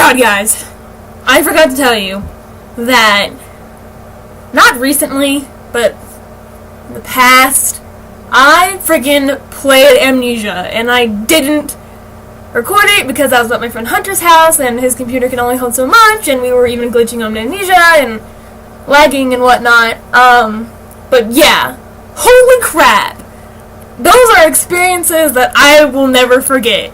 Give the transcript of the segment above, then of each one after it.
god, guys! I forgot to tell you that, not recently, but in the past, I friggin' played Amnesia, and I didn't record it because I was at my friend Hunter's house, and his computer can only hold so much, and we were even glitching on Amnesia, and lagging and whatnot. But yeah, holy crap! Those are experiences that I will never forget.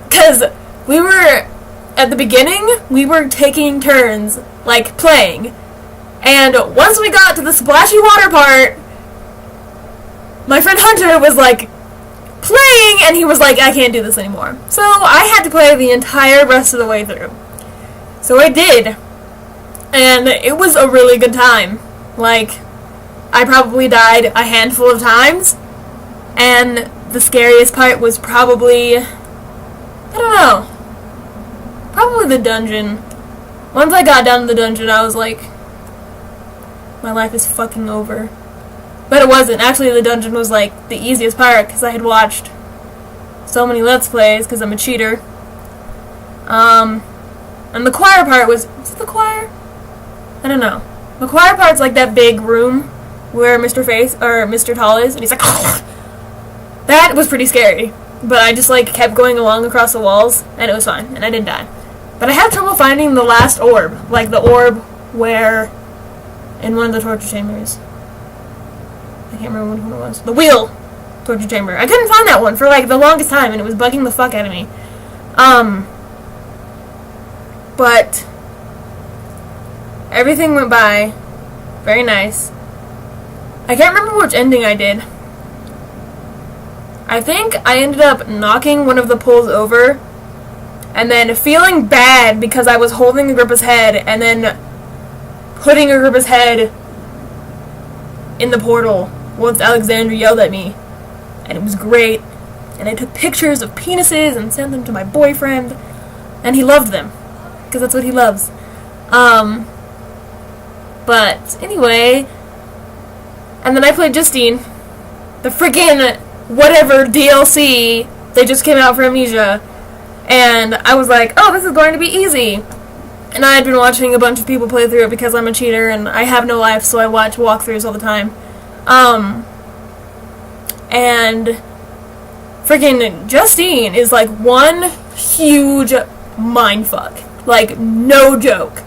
Because we were, at the beginning, we were taking turns, like, playing. And once we got to the splashy water part, my friend Hunter was, like, playing, and he was like, I can't do this anymore. So I had to play the entire rest of the way through. So I did. And it was a really good time. Like, I probably died a handful of times. And the scariest part was probably, I don't know, probably the dungeon. Once I got down to the dungeon, I was like, my life is fucking over. But it wasn't. Actually, the dungeon was like the easiest part because I had watched so many Let's Plays because I'm a cheater. And the choir part was it the choir? I don't know. The choir part's like that big room where Mr. Tall is, and he's like, that was pretty scary. But I just like kept going along across the walls, and it was fine, and I didn't die. But I had trouble finding the last orb, like the orb where in one of the torture chambers. I can't remember which one it was. The wheel torture chamber. I couldn't find that one for like the longest time, and it was bugging the fuck out of me. But everything went by very nice. I can't remember which ending I did. I think I ended up knocking one of the poles over, and then feeling bad because I was holding Agrippa's head, and then putting Agrippa's head in the portal once Alexandra yelled at me. And it was great. And I took pictures of penises and sent them to my boyfriend, and he loved them, because that's what he loves. But anyway, and then I played Justine, the friggin' whatever DLC they just came out for Amnesia, and I was like, oh, this is going to be easy. And I had been watching a bunch of people play through it because I'm a cheater and I have no life, so I watch walkthroughs all the time. And freaking Justine is like one huge mindfuck. Like, no joke.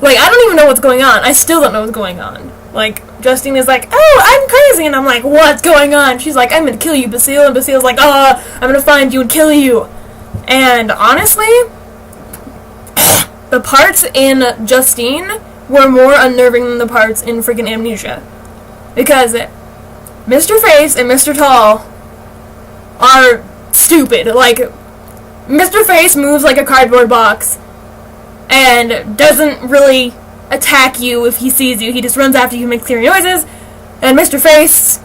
Like, I don't even know what's going on. I still don't know what's going on. Like, Justine is like, oh, I'm crazy, and I'm like, what's going on? She's like, I'm gonna kill you, Basile, and Basile's like, oh, I'm gonna find you and kill you. And honestly, the parts in Justine were more unnerving than the parts in freaking Amnesia. Because Mr. Face and Mr. Tall are stupid. Like, Mr. Face moves like a cardboard box and doesn't really attack you if he sees you. He just runs after you and makes scary noises. And Mr. Face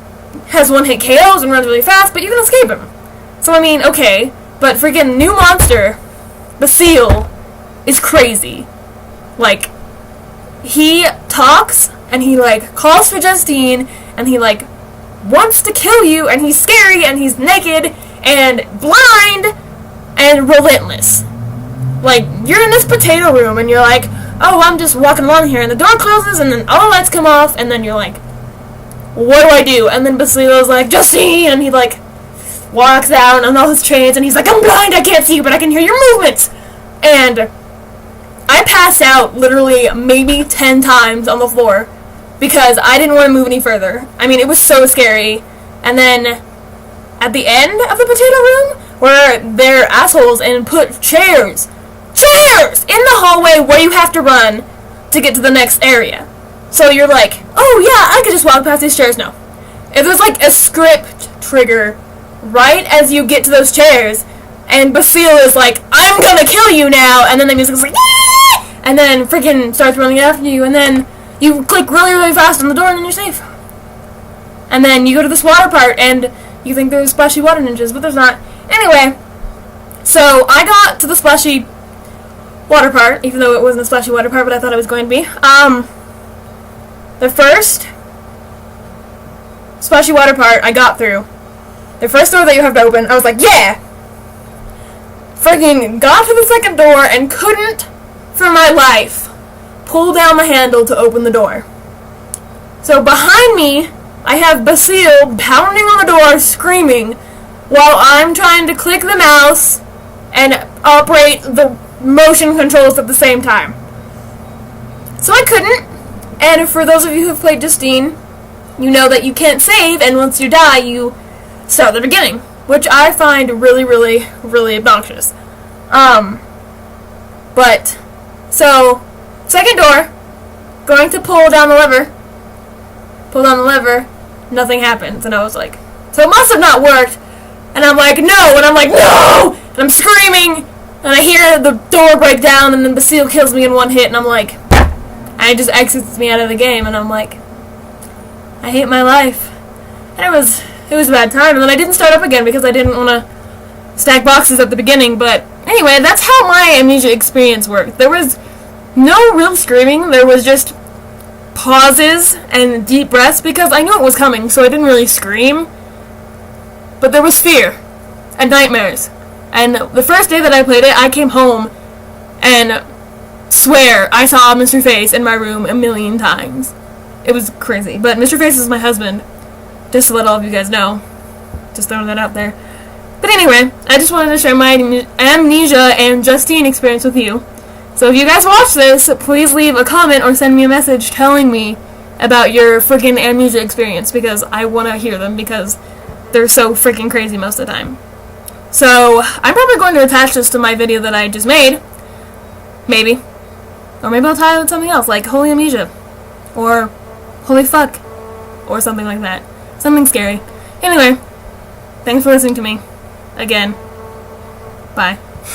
has one-hit KOs and runs really fast, but you can escape him. So, I mean, okay. But freaking new monster, Basile, is crazy. Like, he talks, and he, like, calls for Justine, and he, like, wants to kill you, and he's scary, and he's naked, and blind, and relentless. Like, you're in this potato room, and you're like, oh, I'm just walking along here, and the door closes, and then all the lights come off, and then you're like, what do I do? And then Basile's like, Justine, and he, like, walks out on all his chains, and he's like, I'm blind, I can't see you, but I can hear your movements. And I passed out literally maybe 10 times on the floor because I didn't want to move any further. I mean, it was so scary. And then at the end of the potato room, where they're assholes and put chairs in the hallway where you have to run to get to the next area. So you're like, oh yeah, I could just walk past these chairs. No. If there's like a script trigger right as you get to those chairs, and Basile is like, I'm gonna kill you now, and then the music's like, Eee! And then freaking starts running after you, and then you click really, really fast on the door, and then you're safe. And then you go to this water part, and you think there's splashy water ninjas, but there's not. Anyway, so I got to the splashy water part, even though it wasn't a splashy water part, but I thought it was going to be. The first splashy water part I got through. The first door that you have to open, I was like, yeah! Friggin' got to the second door and couldn't, for my life, pull down the handle to open the door. So behind me, I have Basile pounding on the door, screaming, while I'm trying to click the mouse and operate the motion controls at the same time. So I couldn't, and for those of you who have played Justine, you know that you can't save, and once you die, you start at the beginning, which I find really, really, really obnoxious. But, so, second door, going to pull down the lever, nothing happens, and I was like, so it must have not worked, and I'm like, no, and I'm screaming, and I hear the door break down, and then Basile kills me in one hit, and I'm like, and it just exits me out of the game, and I'm like, I hate my life. And it was a bad time, and then I didn't start up again because I didn't want to stack boxes at the beginning, but anyway, that's how my Amnesia experience worked. There was no real screaming, there was just pauses and deep breaths because I knew it was coming, so I didn't really scream. But there was fear and nightmares. And the first day that I played it, I came home and swear I saw Mr. Face in my room 1,000,000 times. It was crazy. But Mr. Face is my husband, just to let all of you guys know. Just throwing that out there. But anyway, I just wanted to share my Amnesia and Justine experience with you. So if you guys watch this, please leave a comment or send me a message telling me about your freaking Amnesia experience, because I want to hear them, because they're so freaking crazy most of the time. So, I'm probably going to attach this to my video that I just made. Maybe. Or maybe I'll tie it with something else, like Holy Amnesia. Or Holy Fuck. Or something like that. Something scary. Anyway, thanks for listening to me. Again. Bye.